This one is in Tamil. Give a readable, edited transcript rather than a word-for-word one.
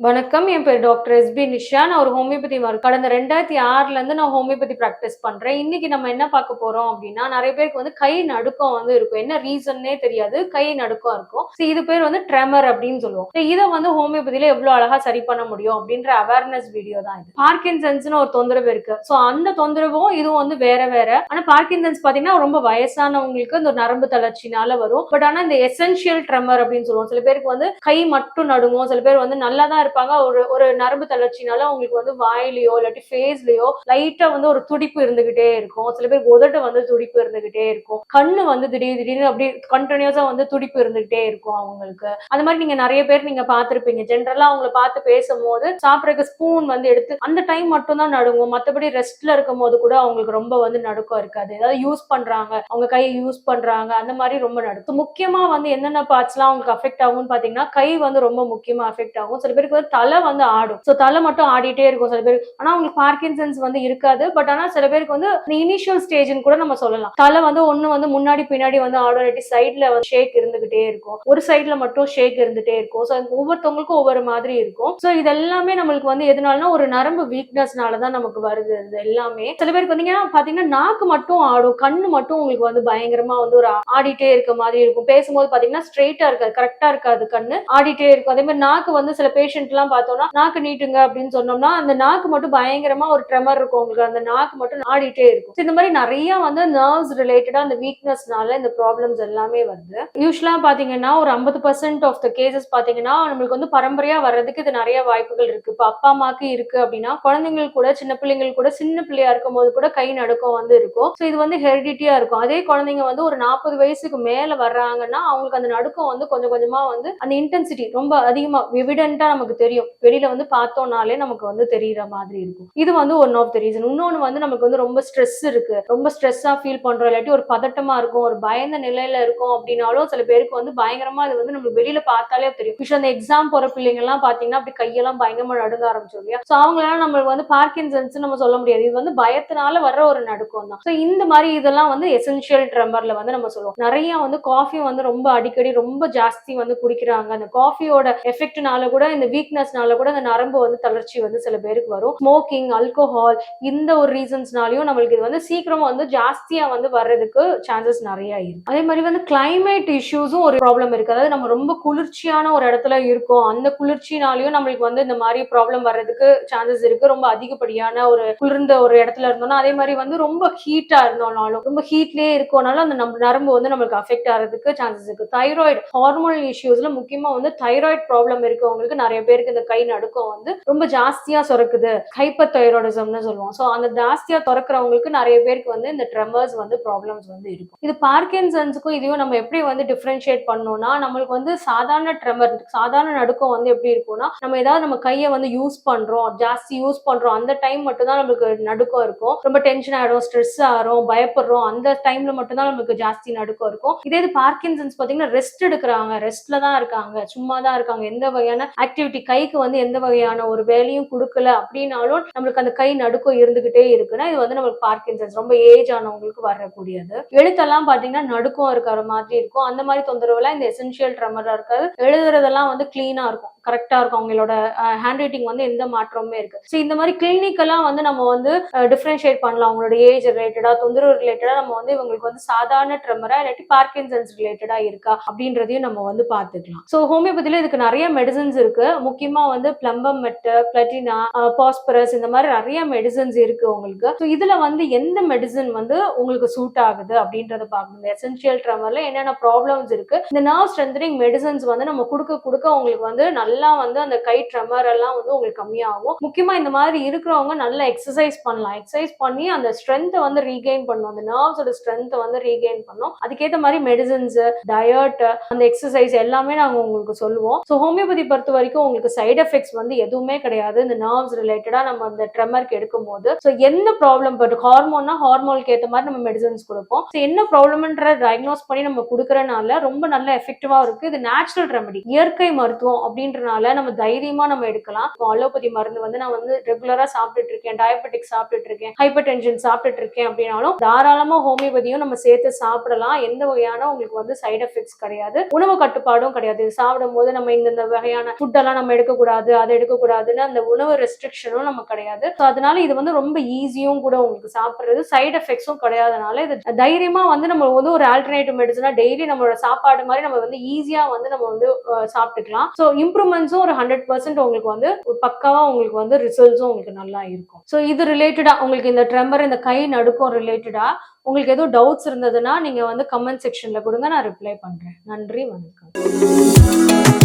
வணக்கம். என் பேர் டாக்டர் எஸ்பி நிஷா. நான் ஒரு ஹோமியோபதி கடந்த 2006ல இருந்து நான் ஹோமியோபதி பிராக்டிஸ் பண்றேன். இன்னைக்கு நம்ம என்ன பார்க்க போறோம் அப்படின்னா, நிறைய பேருக்கு வந்து கை நடுக்கம் வந்து இருக்கும். என்ன ரீசன்னே தெரியாது. கை நடுக்கம் இருக்கும். இது பேர் வந்து ட்ரெமர் அப்படின்னு சொல்லுவோம். இதை வந்து ஹோமியோபதியில எவ்வளவு அழகா சரி பண்ண முடியும் அப்படின்ற அவேர்னஸ் வீடியோ தான் இது. பார்க்கின்சன்ஸ்னு ஒரு தொந்தரவு இருக்கு. அந்த தொந்தரவும் இதுவும் வந்து வேற வேற. ஆனா பார்க்கின்சன்ஸ் பாத்தீங்கன்னா ரொம்ப வயசானவங்களுக்கு இந்த நரம்பு தளர்ச்சினால வரும். பட் ஆனா இந்த எசென்ஷியல் ட்ரெமர் அப்படின்னு சொல்லுவோம். சில பேருக்கு வந்து கை மட்டும் நடுங்கும். சில பேர் வந்து நல்லா தான் இருப்பாங்க. ஒரு நரம்பு தளர்ச்சினால உங்களுக்கு வந்து வாயிலையோ இல்லாட்டி ஃபேஸ்லயோ லைட்டா வந்து ஒரு துடிப்பு இருந்துகிட்டே இருக்கும். சில பேருக்கு உதட்டு வந்து துடிப்பு இருந்துகிட்டே இருக்கும். கண்ணு வந்து திடீர்னு அப்படி கண்டினியூஸா வந்து துடிப்பு இருந்துகிட்டே இருக்கும் அவங்களுக்கு. அந்த மாதிரி நீங்க நிறைய பேர் நீங்க பார்த்திருப்பீங்க. ஜென்ரலா அவங்கள பார்த்து பேசும்போது சாப்பிடறதுக்கு ஸ்பூன் வந்து எடுத்து அந்த டைம் மட்டும் தான் நடுங்கும். மத்தபடி ரெஸ்ட்ல இருக்கும் போது கூட அவங்களுக்கு ரொம்ப வந்து நடுக்கம் இருக்காது. ஏதாவது யூஸ் பண்றாங்க, அவங்க கையை யூஸ் பண்றாங்க, அந்த மாதிரி ரொம்ப நடுக்கும். முக்கியமா வந்து என்னென்ன பார்ட்ஸ் எல்லாம் அவங்களுக்கு அஃபெக்ட் ஆகும்னு பாத்தீங்கன்னா, கை வந்து ரொம்ப முக்கியமா அஃபெக்ட் ஆகும். சில பேருக்கு தலை வந்து ஆடும். தலை மட்டும் ஆடிட்டே இருக்கும் சில பேருக்கு. ஆனா அவங்களுக்கு பார்க்கின்சன்ஸ் வந்து இருக்காது. பட் ஆனா சில பேருக்கு வந்து இனிஷியல் ஸ்டேஜ்னு கூட நம்ம சொல்லலாம். தலை வந்து ஒண்ணு வந்து முன்னாடி பின்னாடி வந்து ஆடும், இல்லாட்டி சைட்ல வந்து ஷேக் இருந்துகிட்டே இருக்கும். ஒரு சைட்ல மட்டும் ஷேக் இருந்துட்டே இருக்கும். ஒவ்வொருத்தவங்களுக்கும் ஒவ்வொரு மாதிரி இருக்கும். இதெல்லாமே நம்மளுக்கு வந்து எதனாலனா ஒரு நரம்பு வீக்னஸ்னாலதான் நமக்கு வருது. இது எல்லாமே சில பேருக்கு பாத்தீங்கன்னா நாக்கு மட்டும் ஆடும், கண்ணு மட்டும் உங்களுக்கு வந்து பயங்கரமா வந்து ஒரு ஆடிட்டே இருக்க மாதிரி இருக்கும். பேசும்போது பாத்தீங்கன்னா ஸ்ட்ரெயிட்டா இருக்காது, கரெக்டா இருக்காது, கண்ணு ஆடிட்டே இருக்கும். அதே மாதிரி நாக்கு வந்து சில பேஷண்ட் எல்லாம் பார்த்தோம்னா நாக்கு நீட்டுங்க அப்படின்னு சொன்னோம்னா அந்த நாக்கு மட்டும் பயங்கரமா ஒரு ட்ரெமர் இருக்கும். உங்களுக்கு அந்த நாக்கு மட்டும் ஆடிட்டே இருக்கும். இந்த மாதிரி நிறைய வந்து நர்வ்ஸ் ரிலேட்டடா அந்த வீக்னஸ்னால இந்த ப்ராப்ளம்ஸ் எல்லாமே வருது. யூஸ்வலா பாத்தீங்கன்னா ஒரு 50% ஆஃப் த கேசஸ் பாத்தீங்கன்னா நம்மளுக்கு வந்து பரம்பரையா வர்றதுக்கு இது நிறைய வாய்ப்புகள் இருக்கு. இப்ப அப்பா அம்மாக்கு இருக்கு அப்படின்னா குழந்தைங்களுக்கு கூட, சின்ன பிள்ளைங்களுக்கு கூட, சின்ன பிள்ளையா இருக்கும் போது கூட கை நடுக்கம் வந்து இருக்கும். இது வந்து ஹெரிடிட்டியா இருக்கும். அதே குழந்தைங்க வந்து ஒரு 40 வயசுக்கு மேல வர்றாங்கன்னா அவங்களுக்கு அந்த நடுக்கம் வந்து கொஞ்சம் கொஞ்சமா வந்து அந்த இன்டென்சிட்டி ரொம்ப அதிகமா எவிடென்ட்டா நமக்கு தெரியும். வெளியில வந்து பார்த்தோம்னாலே நமக்கு வந்து தெரியற மாதிரி இருக்கும். இது வந்து ஒன் ஆஃப் த ரீசன். இன்னொன்னு வந்து நமக்கு வந்து ரொம்ப ஸ்ட்ரெஸ் இருக்கு, ரொம்ப ஸ்ட்ரெஸ்ஸா ஃபீல் பண்றோம், இல்லாட்டி ஒரு பதட்டமா இருக்கும், ஒரு பயந்த நிலையில இருக்கும் அப்படின்னாலும் சில பேருக்கு வந்து பயங்கரமா அது வந்து நம்ம வெளியில பார்த்தாலே தெரியும். அந்த எக்ஸாம் போற பிள்ளைங்க எல்லாம் பாத்தீங்கன்னா அப்படி கையெல்லாம் பயங்கரமா நடுங்க ஆரம்பிச்சோம் இல்லையா? அவங்களால நம்மளுக்கு வந்து பார்க்கின்சன்ஸ் நம்ம சொல்ல முடியாது. இது வந்து பயத்தினால வர்ற ஒரு நடுக்கம் தான். இந்த மாதிரி இதெல்லாம் வந்து எசென்ஷியல் ட்ரெமர்ல வந்து நம்ம சொல்லுவோம். நிறைய வந்து காஃபி வந்து ரொம்ப அடிக்கடி ரொம்ப ஜாஸ்தி வந்து குடிக்கிறாங்க. அந்த காஃபியோட எஃபெக்ட்னால கூட இந்த வீக்னஸ்னால கூட அந்த நரம்பு வந்து தளர்ச்சி வந்து சில பேருக்கு வரும். ஸ்மோக்கிங், ஆல்கோஹால், இந்த ஒரு ரீசன்ஸ்னாலயும் நம்மளுக்கு இது வந்து சீக்கிரமா வந்து ஜாஸ்தியா வந்து வர்றதுக்கு சான்சஸ் நிறைய இருக்கு. அதே மாதிரி வந்து கிளைமேட் இஷ்யூஸும் ஒரு ப்ராப்ளம் இருக்கு. அதாவது நம்ம ரொம்ப குளிர்ச்சியான ஒரு இடத்துல இருக்கோம், அந்த குளிர்ச்சினாலையும் நம்மளுக்கு வந்து இந்த மாதிரி ப்ராப்ளம் வர்றதுக்கு சான்சஸ் இருக்கு. ரொம்ப அதிகப்படியான ஒரு குளிர்ந்த ஒரு இடத்துல இருந்தோம்னா, அதே மாதிரி வந்து ரொம்ப ஹீட்டா இருந்தோம்னாலும், ரொம்ப ஹீட்லயே இருக்கோம்னாலும் அந்த நம்ம நரம்பு வந்து நம்மளுக்கு அஃபெக்ட் ஆகிறதுக்கு சான்சஸ் இருக்கு. தைராய்டு ஹார்மோனல் இஷ்யூஸ்ல முக்கியமா வந்து தைராய்டு ப்ராப்ளம் இருக்கவங்களுக்கு நிறைய பேருக்கு இந்த கை நடுக்கம் வந்து ரொம்ப ஜாஸ்தியா சுரக்குது, ஹைப்பர் தைராய்டிசம்னு சொல்லுவோம். அந்த ஜாஸ்தியா துறக்கிறவங்களுக்கு நிறைய பேருக்கு வந்து இந்த ட்ரெமர்ஸ் வந்து ப்ராப்ளம்ஸ் வந்து இருக்கும். இது பார்க்கின்சன்ஸ்க்கும் இதையும் நம்ம எப்படி வந்து டிஃபரன்ஷியேட் பண்ணோம்னா, நம்மளுக்கு வந்து சாதாரண ட்ரெமர், சாதாரண நடுக்கம் வந்து எப்படி இருக்கும்னா, நம்ம ஏதாவது நம்ம கையை வந்து யூஸ் பண்றோம், ஜாஸ்தி யூஸ் பண்றோம், அந்த டைம் மட்டும் தான் நம்மளுக்கு நடுக்கம் இருக்கும். ரொம்ப டென்ஷன் ஆயிடும், ஸ்ட்ரெஸ் ஆகிறோம், பயப்படுறோம், அந்த டைம்ல மட்டும் தான் நம்மளுக்கு ஜாஸ்தி நடுக்கம் இருக்கும். இதே இது பார்க்கின்சன்ஸ் பாத்தீங்கன்னா ரெஸ்ட் எடுக்கிறாங்க, ரெஸ்ட்ல தான் இருக்காங்க, சும்மா தான் இருக்காங்க, எந்த வகையான ஆக்டிவிட்டி கைக்கு வந்து எந்த வகையான ஒரு வேலையும் கொடுக்கல அப்படின்னாலும் நம்மளுக்கு அந்த கை நடுக்கம் இருந்துகிட்டே இருக்குன்னா இது வந்து நம்மளுக்கு பார்க்கின்சன்ஸ், ரொம்ப ஏஜ் ஆனவங்களுக்கு வரக்கூடியது. எழுத்தெல்லாம் பாத்தீங்கன்னா நடுக்கம் இருக்கிற மாதிரி இருக்கும். அந்த மாதிரி தொந்தரவுலாம் இந்த எசென்ஷியல் ட்ரெமரா இருக்காது. எழுதுறதெல்லாம் வந்து கிளீனா இருக்கும், கரெக்டா இருக்கும். அவங்களோட ஹேண்ட் ரைட்டிங் வந்து எந்த மாற்றமுமே இருக்கு. இந்த மாதிரி கிளினிக்கெல்லாம் வந்து நம்ம வந்து டிஃபரன்ஷியேட் பண்ணலாம். அவங்களோட ஏஜ் ரிலேட்டடா, தொந்தரவு ரிலேட்டடா நம்ம வந்து இவங்களுக்கு வந்து சாதாரண ட்ரெமரா இல்லாட்டி பார்க்கின்சன்ஸ் ரிலேட்டடா இருக்கா அப்படின்றதையும் நம்ம வந்து பாத்துக்கலாம். ஹோமியோபதியில இதுக்கு நிறைய மெடிசன்ஸ் இருக்கு. முக்கியமா வந்து பிளம்பம் மெட்டு, பிளட்டினா, பாஸ்பரஸ், இந்த மாதிரி நிறைய மெடிசன்ஸ் இருக்கு உங்களுக்கு. இதுல வந்து எந்த மெடிசன் வந்து உங்களுக்கு சூட் ஆகுது அப்படின்றத பார்க்கணும். எசென்ஷியல் ட்ரெமர்ல என்னென்ன ப்ராப்ளம்ஸ் இருக்கு, இந்த நர்வ் ஸ்ட்ரென்தனிங் மெடிசன்ஸ் வந்து நம்ம கொடுக்க உங்களுக்கு வந்து நல்லா வந்து அந்த கை ட்ரெமர் எல்லாம் வந்து உங்களுக்கு கம்மியாகும். முக்கியமா இந்த மாதிரி இருக்கிறவங்க நல்லா எக்ஸசைஸ் பண்ணலாம். எக்ஸசைஸ் பண்ணி அந்த ஸ்ட்ரென்த்தை வந்து ரீகெயின் பண்ணும், அந்த நர்வ்ஸோட ஸ்ட்ரென்த்தை வந்து ரீகெயின் பண்ணும். அதுக்கேற்ற மாதிரி மெடிசன்ஸ், டயட், அந்த எக்ஸசைஸ் எல்லாமே நாங்க உங்களுக்கு சொல்லுவோம். ஹோமியோபதி பொறுத்த வரைக்கும் உங்களுக்கு சைடு எஃபெக்ட்ஸ் வந்து எதுவுமே கிடையாது. இந்த நர்வ்ஸ் ரிலேட்டடா நம்ம அந்த ட்ரெமருக்கு எடுக்கும் போது என்ன ப்ராப்ளம் ஹார்மோன்னா ஹார்மோனுக்கு ஏற்ற மாதிரி நம்ம மெடிசன்ஸ் கொடுப்போம். என்ன ப்ராப்ளம்ன்ற டயக்னோஸ் பண்ணி நம்ம கொடுக்கறனால ரொம்ப நல்ல எஃபெக்டிவா இருக்கு. இது நேச்சுரல் ரெமெடி, இயற்கை மருத்துவம் அப்படின்றனால நம்ம தைரியமா நம்ம எடுக்கலாம். அலோபதி மருந்து வந்து நான் வந்து ரெகுலரா சாப்பிட்டுட்டு இருக்கேன், டயபெட்டிக் சாப்பிட்டுட்டு இருக்கேன், ஹைப்பர் டென்ஷன் சாப்பிட்டுட்டு இருக்கேன் அப்படின்னாலும் தாராளமா ஹோமியோபதியும் நம்ம சேர்த்து சாப்பிடலாம். எந்த வகையான உங்களுக்கு வந்து சைடு எஃபெக்ட்ஸ் கிடையாது, உணவு கட்டுப்பாடும் கிடையாது. சாப்பிடும் போது நம்ம இந்த வகையான ஃபுட் எல்லாம் நம்ம நம்ம எடுக்கக்கூடாது, அதை எடுக்கக்கூடாதுன்னு அந்த உணவு ரெஸ்ட்ரிக்ஷனும் நமக்கு கிடையாது. ஸோ அதனால இது வந்து ரொம்ப ஈஸியும் கூட உங்களுக்கு சாப்பிட்றது, சைடு எஃபெக்ட்ஸும் கிடையாதனால இது தைரியமா வந்து நம்ம வந்து ஒரு ஆல்டர்னேட்டிவ் மெடிசனா டெய்லி நம்மளோட சாப்பாடு மாதிரி நம்ம வந்து ஈஸியா வந்து நம்ம வந்து சாப்பிட்டுக்கலாம். ஸோ இம்ப்ரூவ்மெண்ட்ஸும் ஒரு 100% உங்களுக்கு வந்து பக்காவா உங்களுக்கு வந்து ரிசல்ட்ஸும் உங்களுக்கு நல்லா இருக்கும். ஸோ இது ரிலேட்டடா உங்களுக்கு இந்த ட்ரெம்பர், இந்த கை நடுக்கம் ரிலேட்டடா உங்களுக்கு எதுவும் டவுட்ஸ் இருந்ததுன்னா நீங்க வந்து கமெண்ட் செக்ஷன்ல கொடுங்க, நான் ரிப்ளை பண்றேன். நன்றி, வணக்கம்.